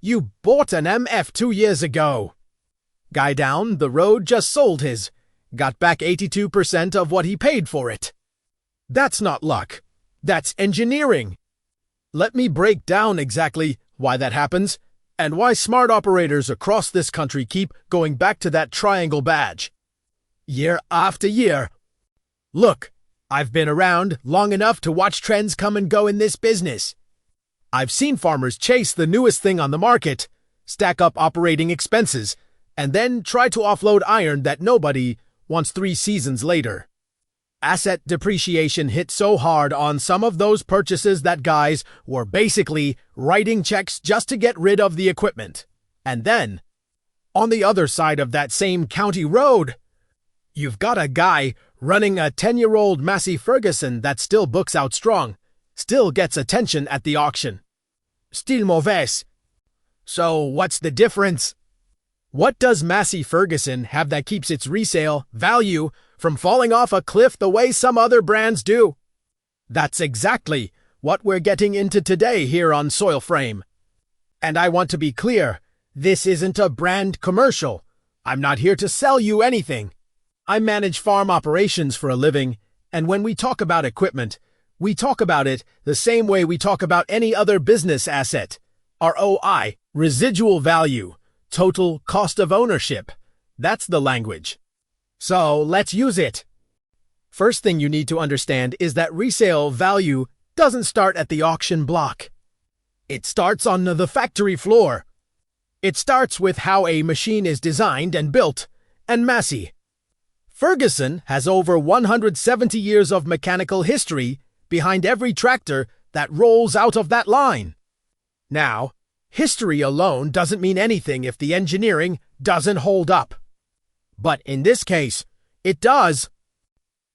You bought an MF 2 years ago. Guy down the road just sold his. Got back 82% of what he paid for it. That's not luck. That's engineering. Let me break down exactly why that happens and why smart operators across this country keep going back to that triangle badge. Year after year. Look, I've been around long enough to watch trends come and go in this business. I've seen farmers chase the newest thing on the market, stack up operating expenses, and then try to offload iron that nobody wants 3 seasons later. Asset depreciation hit so hard on some of those purchases that guys were basically writing checks just to get rid of the equipment. And then, on the other side of that same county road, you've got a guy running a 10-year-old Massey Ferguson that still books out strong, still gets attention at the auction. Still mauvais. So what's the difference? What does Massey Ferguson have that keeps its resale value from falling off a cliff the way some other brands do? That's exactly what we're getting into today here on Soil Frame. And I want to be clear, this isn't a brand commercial. I'm not here to sell you anything. I manage farm operations for a living, and when we talk about equipment, we talk about it the same way we talk about any other business asset. ROI, residual value, total cost of ownership. That's the language. So let's use it. First thing you need to understand is that resale value doesn't start at the auction block. It starts on the factory floor. It starts with how a machine is designed and built, and Massey Ferguson has over 170 years of mechanical history behind every tractor that rolls out of that line. Now, history alone doesn't mean anything if the engineering doesn't hold up. But in this case, it does.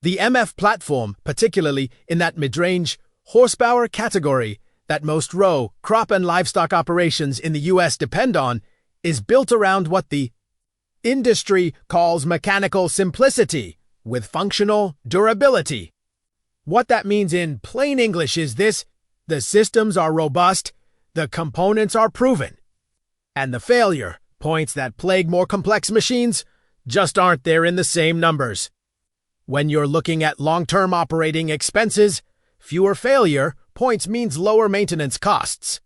The MF platform, particularly in that mid-range horsepower category that most row, crop and livestock operations in the U.S. depend on, is built around what the industry calls mechanical simplicity with functional durability. What that means in plain English is this: the systems are robust, the components are proven, and the failure points that plague more complex machines just aren't there in the same numbers. When you're looking at long-term operating expenses, fewer failure points means lower maintenance costs.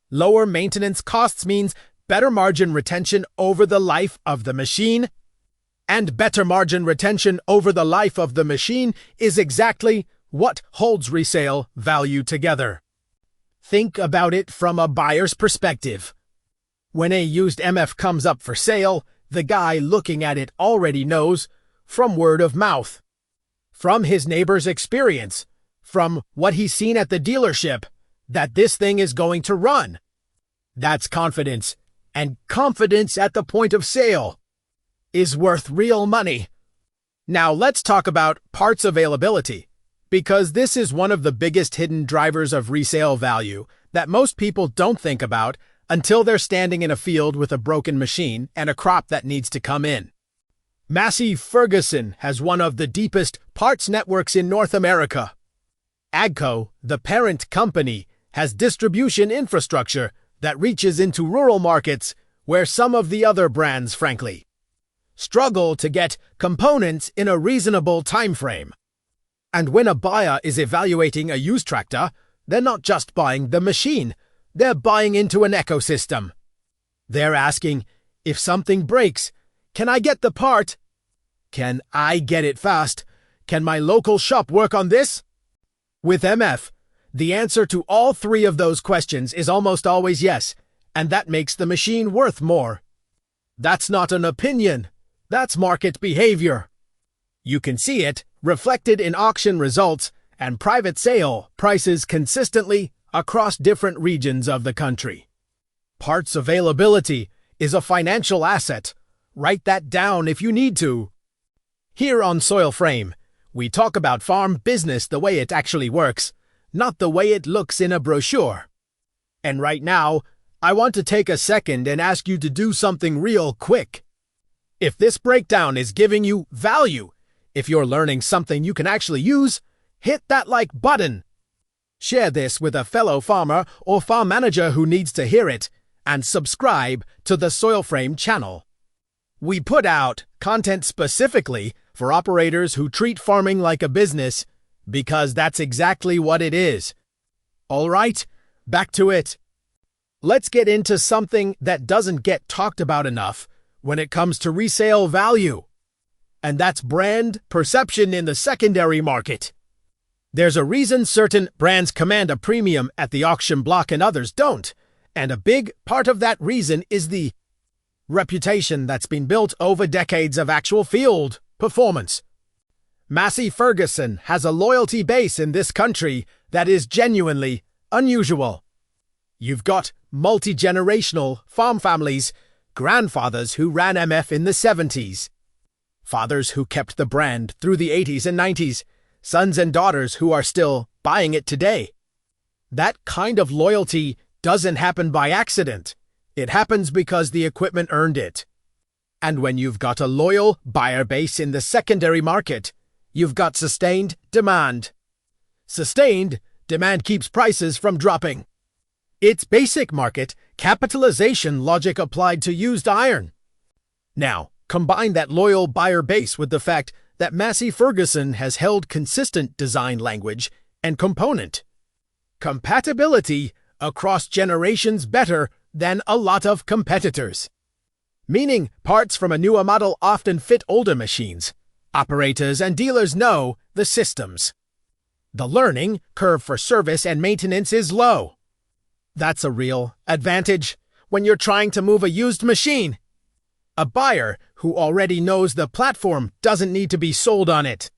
Lower maintenance costs means better margin retention over the life of the machine. And better margin retention over the life of the machine is exactly what holds resale value together. Think about it from a buyer's perspective. When a used MF comes up for sale, the guy looking at it already knows, from word of mouth, from his neighbor's experience, from what he's seen at the dealership, that this thing is going to run. That's confidence, and confidence at the point of sale is worth real money. Now let's talk about parts availability, because this is one of the biggest hidden drivers of resale value that most people don't think about until they're standing in a field with a broken machine and a crop that needs to come in. Massey Ferguson has one of the deepest parts networks in North America. AGCO, the parent company, has distribution infrastructure that reaches into rural markets where some of the other brands, frankly, struggle to get components in a reasonable time frame. And when a buyer is evaluating a used tractor, they're not just buying the machine, they're buying into an ecosystem. They're asking, if something breaks, can I get the part? Can I get it fast? Can my local shop work on this? With MF, the answer to all 3 of those questions is almost always yes, and that makes the machine worth more. That's not an opinion. That's market behavior. You can see it reflected in auction results and private sale prices consistently across different regions of the country. Parts availability is a financial asset. Write that down if you need to. Here on Soil Frame, we talk about farm business the way it actually works, not the way it looks in a brochure. And right now, I want to take a second and ask you to do something real quick. If this breakdown is giving you value, if you're learning something you can actually use, hit that like button. Share this with a fellow farmer or farm manager who needs to hear it, and subscribe to the Soil Frame channel. We put out content specifically for operators who treat farming like a business, because that's exactly what it is. All right, back to it. Let's get into something that doesn't get talked about enough when it comes to resale value, and that's brand perception in the secondary market. There's a reason certain brands command a premium at the auction block and others don't, and a big part of that reason is the reputation that's been built over decades of actual field performance. Massey Ferguson has a loyalty base in this country that is genuinely unusual. You've got multi-generational farm families, grandfathers who ran MF in the 70s, fathers who kept the brand through the 80s and 90s, sons and daughters who are still buying it today. That kind of loyalty doesn't happen by accident. It happens because the equipment earned it. And when you've got a loyal buyer base in the secondary market, you've got sustained demand. Sustained demand keeps prices from dropping. It's basic market capitalization logic applied to used iron. Now, combine that loyal buyer base with the fact that Massey Ferguson has held consistent design language and component compatibility across generations better than a lot of competitors. Meaning parts from a newer model often fit older machines. Operators and dealers know the systems. The learning curve for service and maintenance is low. That's a real advantage when you're trying to move a used machine. A buyer who already knows the platform doesn't need to be sold on it.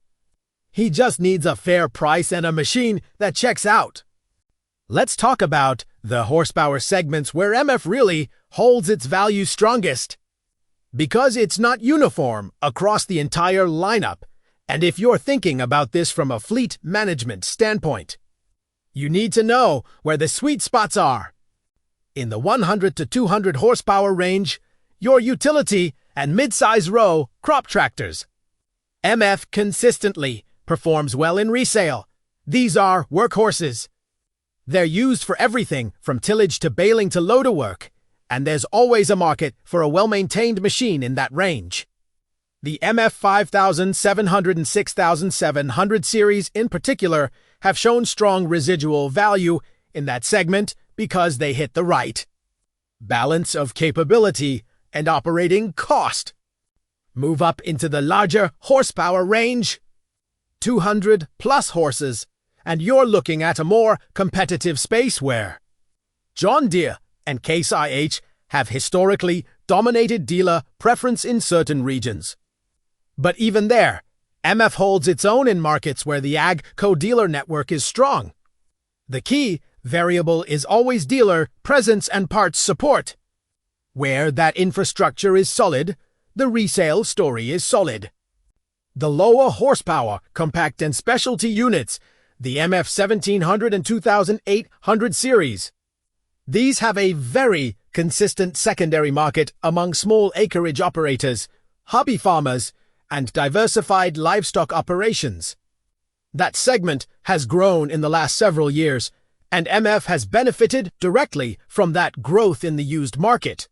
He just needs a fair price and a machine that checks out. Let's talk about the horsepower segments where MF really holds its value strongest. Because it's not uniform across the entire lineup, and if you're thinking about this from a fleet management standpoint, you need to know where the sweet spots are. In the 100 to 200 horsepower range, your utility and mid-size row crop tractors. MF consistently performs well in resale. These are workhorses. They're used for everything from tillage to baling to loader work, and there's always a market for a well-maintained machine in that range. The MF 5700 and 6700 series in particular have shown strong residual value in that segment because they hit the right balance of capability and operating cost. Move up into the larger horsepower range, 200 plus horses, and you're looking at a more competitive space where John Deere and Case IH have historically dominated dealer preference in certain regions. But even there, MF holds its own in markets where the AGCO dealer network is strong. The key variable is always dealer presence and parts support. Where that infrastructure is solid, the resale story is solid. The lower horsepower, compact and specialty units, the MF 1700 and 2800 series. These have a very consistent secondary market among small acreage operators, hobby farmers, and diversified livestock operations. That segment has grown in the last several years, and MF has benefited directly from that growth in the used market.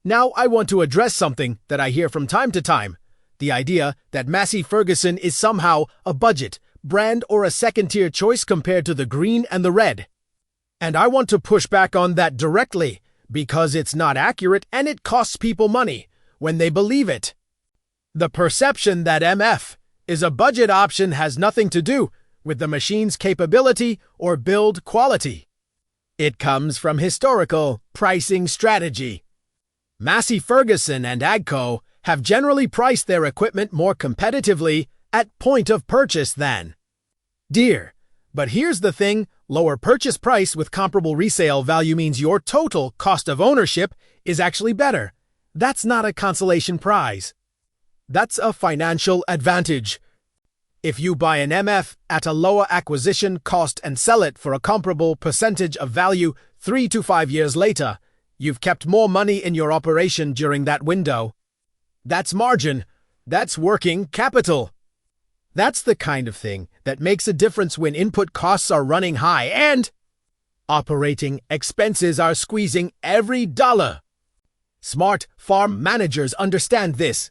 Now I want to address something that I hear from time to time, the idea that Massey Ferguson is somehow a budget, brand, or a second-tier choice compared to the green and the red. And I want to push back on that directly, because it's not accurate and it costs people money when they believe it. The perception that MF is a budget option has nothing to do with the machine's capability or build quality. It comes from historical pricing strategy. Massey Ferguson and AGCO have generally priced their equipment more competitively at point of purchase than Deere. But here's the thing, lower purchase price with comparable resale value means your total cost of ownership is actually better. That's not a consolation prize. That's a financial advantage. If you buy an MF at a lower acquisition cost and sell it for a comparable percentage of value 3 to 5 years later, you've kept more money in your operation during that window. That's margin. That's working capital. That's the kind of thing that makes a difference when input costs are running high and Operating expenses are squeezing every dollar. Smart farm managers understand this.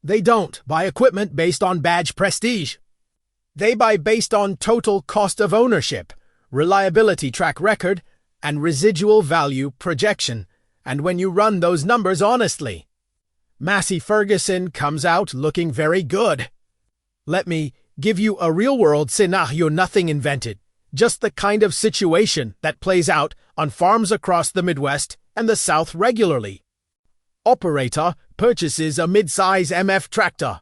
They don't buy equipment based on badge prestige. They buy based on total cost of ownership, reliability track record, and residual value projection. And when you run those numbers honestly, Massey Ferguson comes out looking very good. Let me give you a real-world scenario nothing invented, just the kind of situation that plays out on farms across the Midwest and the South regularly. Operator purchases a mid-size MF tractor,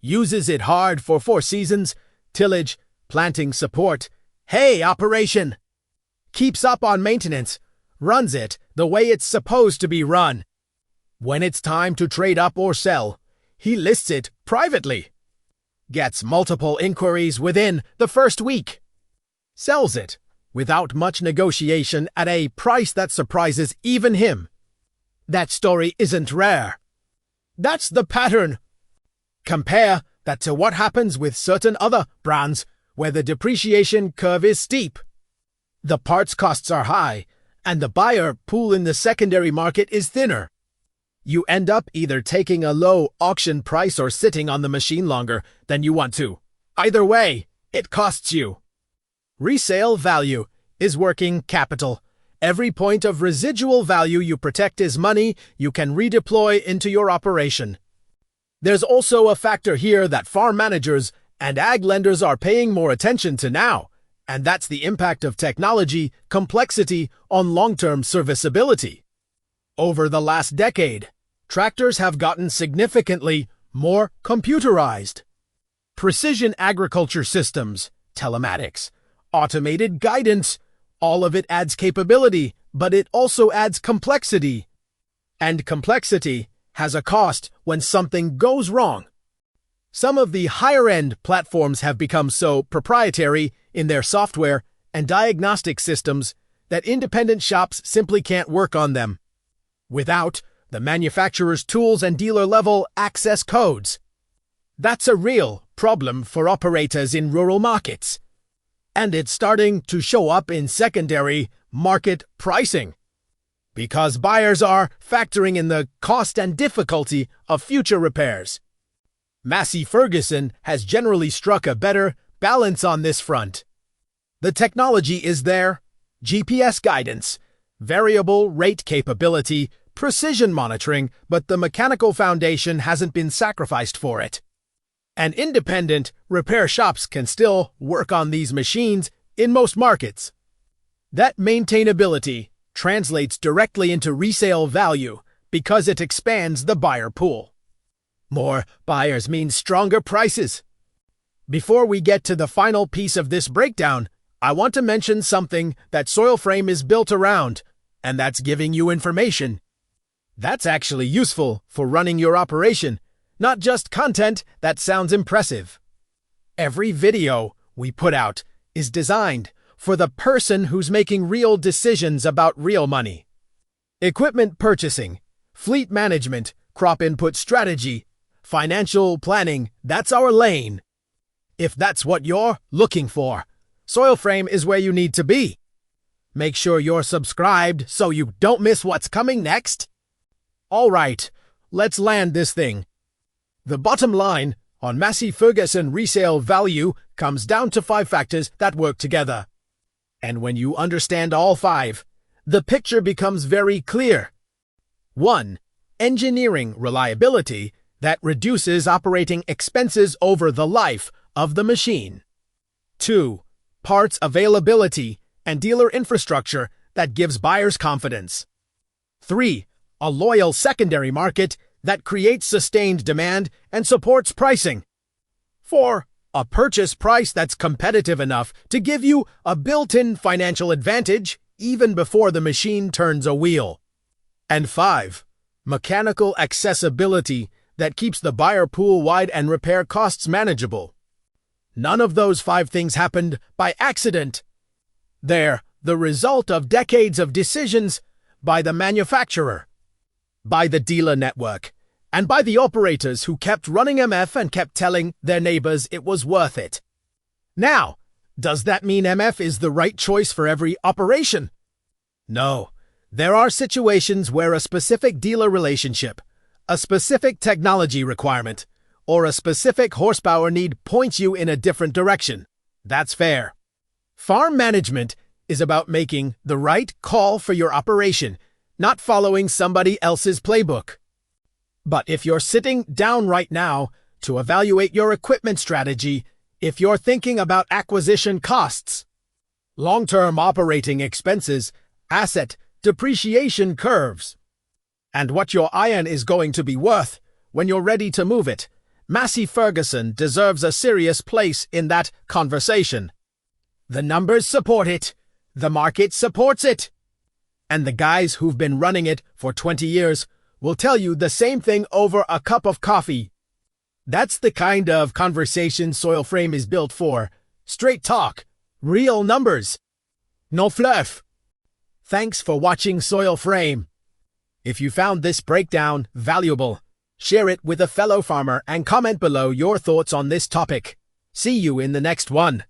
uses it hard for 4 seasons, tillage, planting support. Hey, operation! Keeps up on maintenance, runs it the way it's supposed to be run. When it's time to trade up or sell, he lists it privately. Gets multiple inquiries within the first week. Sells it without much negotiation at a price that surprises even him. That story isn't rare. That's the pattern. Compare that to what happens with certain other brands where the depreciation curve is steep. The parts costs are high, and the buyer pool in the secondary market is thinner. You end up either taking a low auction price or sitting on the machine longer than you want to. Either way, it costs you. Resale value is working capital. Every point of residual value you protect is money you can redeploy into your operation. There's also a factor here that farm managers and ag lenders are paying more attention to now, and that's the impact of technology complexity on long-term serviceability. Over the last decade, tractors have gotten significantly more computerized. Precision agriculture systems, telematics, automated guidance, all of it adds capability, but it also adds complexity. And complexity has a cost when something goes wrong. Some of the higher-end platforms have become so proprietary in their software and diagnostic systems that independent shops simply can't work on them without the manufacturer's tools and dealer-level access codes. That's a real problem for operators in rural markets. And it's starting to show up in secondary market pricing, because buyers are factoring in the cost and difficulty of future repairs. Massey Ferguson has generally struck a better balance on this front. The technology is there: GPS guidance, variable rate capability, precision monitoring, but the mechanical foundation hasn't been sacrificed for it. And independent repair shops can still work on these machines in most markets. That maintainability translates directly into resale value because it expands the buyer pool. More buyers means stronger prices. Before we get to the final piece of this breakdown, I want to mention something that SoilFrame is built around, and that's giving you information. That's actually useful for running your operation, not just content that sounds impressive. Every video we put out is designed for the person who's making real decisions about real money. Equipment purchasing, fleet management, crop input strategy, financial planning, that's our lane. If that's what you're looking for, SoilFrame is where you need to be. Make sure you're subscribed so you don't miss what's coming next. All right, let's land this thing. The bottom line on Massey Ferguson resale value comes down to 5 factors that work together. And when you understand all 5, the picture becomes very clear. 1. Engineering reliability that reduces operating expenses over the life of the machine. 2. Parts availability and dealer infrastructure that gives buyers confidence. 3. A loyal secondary market that creates sustained demand and supports pricing. 4. A purchase price that's competitive enough to give you a built-in financial advantage even before the machine turns a wheel. And 5. Mechanical accessibility that keeps the buyer pool wide and repair costs manageable. None of those 5 things happened by accident. They're the result of decades of decisions by the manufacturer, by the dealer network, and by the operators who kept running MF and kept telling their neighbors it was worth it. Now, Does that mean MF is the right choice for every operation? No. There are situations where a specific dealer relationship, a specific technology requirement, or a specific horsepower need points you in a different direction. That's fair. Farm management is about making the right call for your operation, not following somebody else's playbook. But if you're sitting down right now to evaluate your equipment strategy, if you're thinking about acquisition costs, long-term operating expenses, asset depreciation curves, and what your iron is going to be worth when you're ready to move it, Massey Ferguson deserves a serious place in that conversation. The numbers support it. The market supports it. And the guys who've been running it for 20 years will tell you the same thing over a cup of coffee. That's the kind of conversation Soil Frame is built for. Straight talk. Real numbers. No fluff. Thanks for watching Soil Frame. If you found this breakdown valuable, share it with a fellow farmer and comment below your thoughts on this topic. See you in the next one.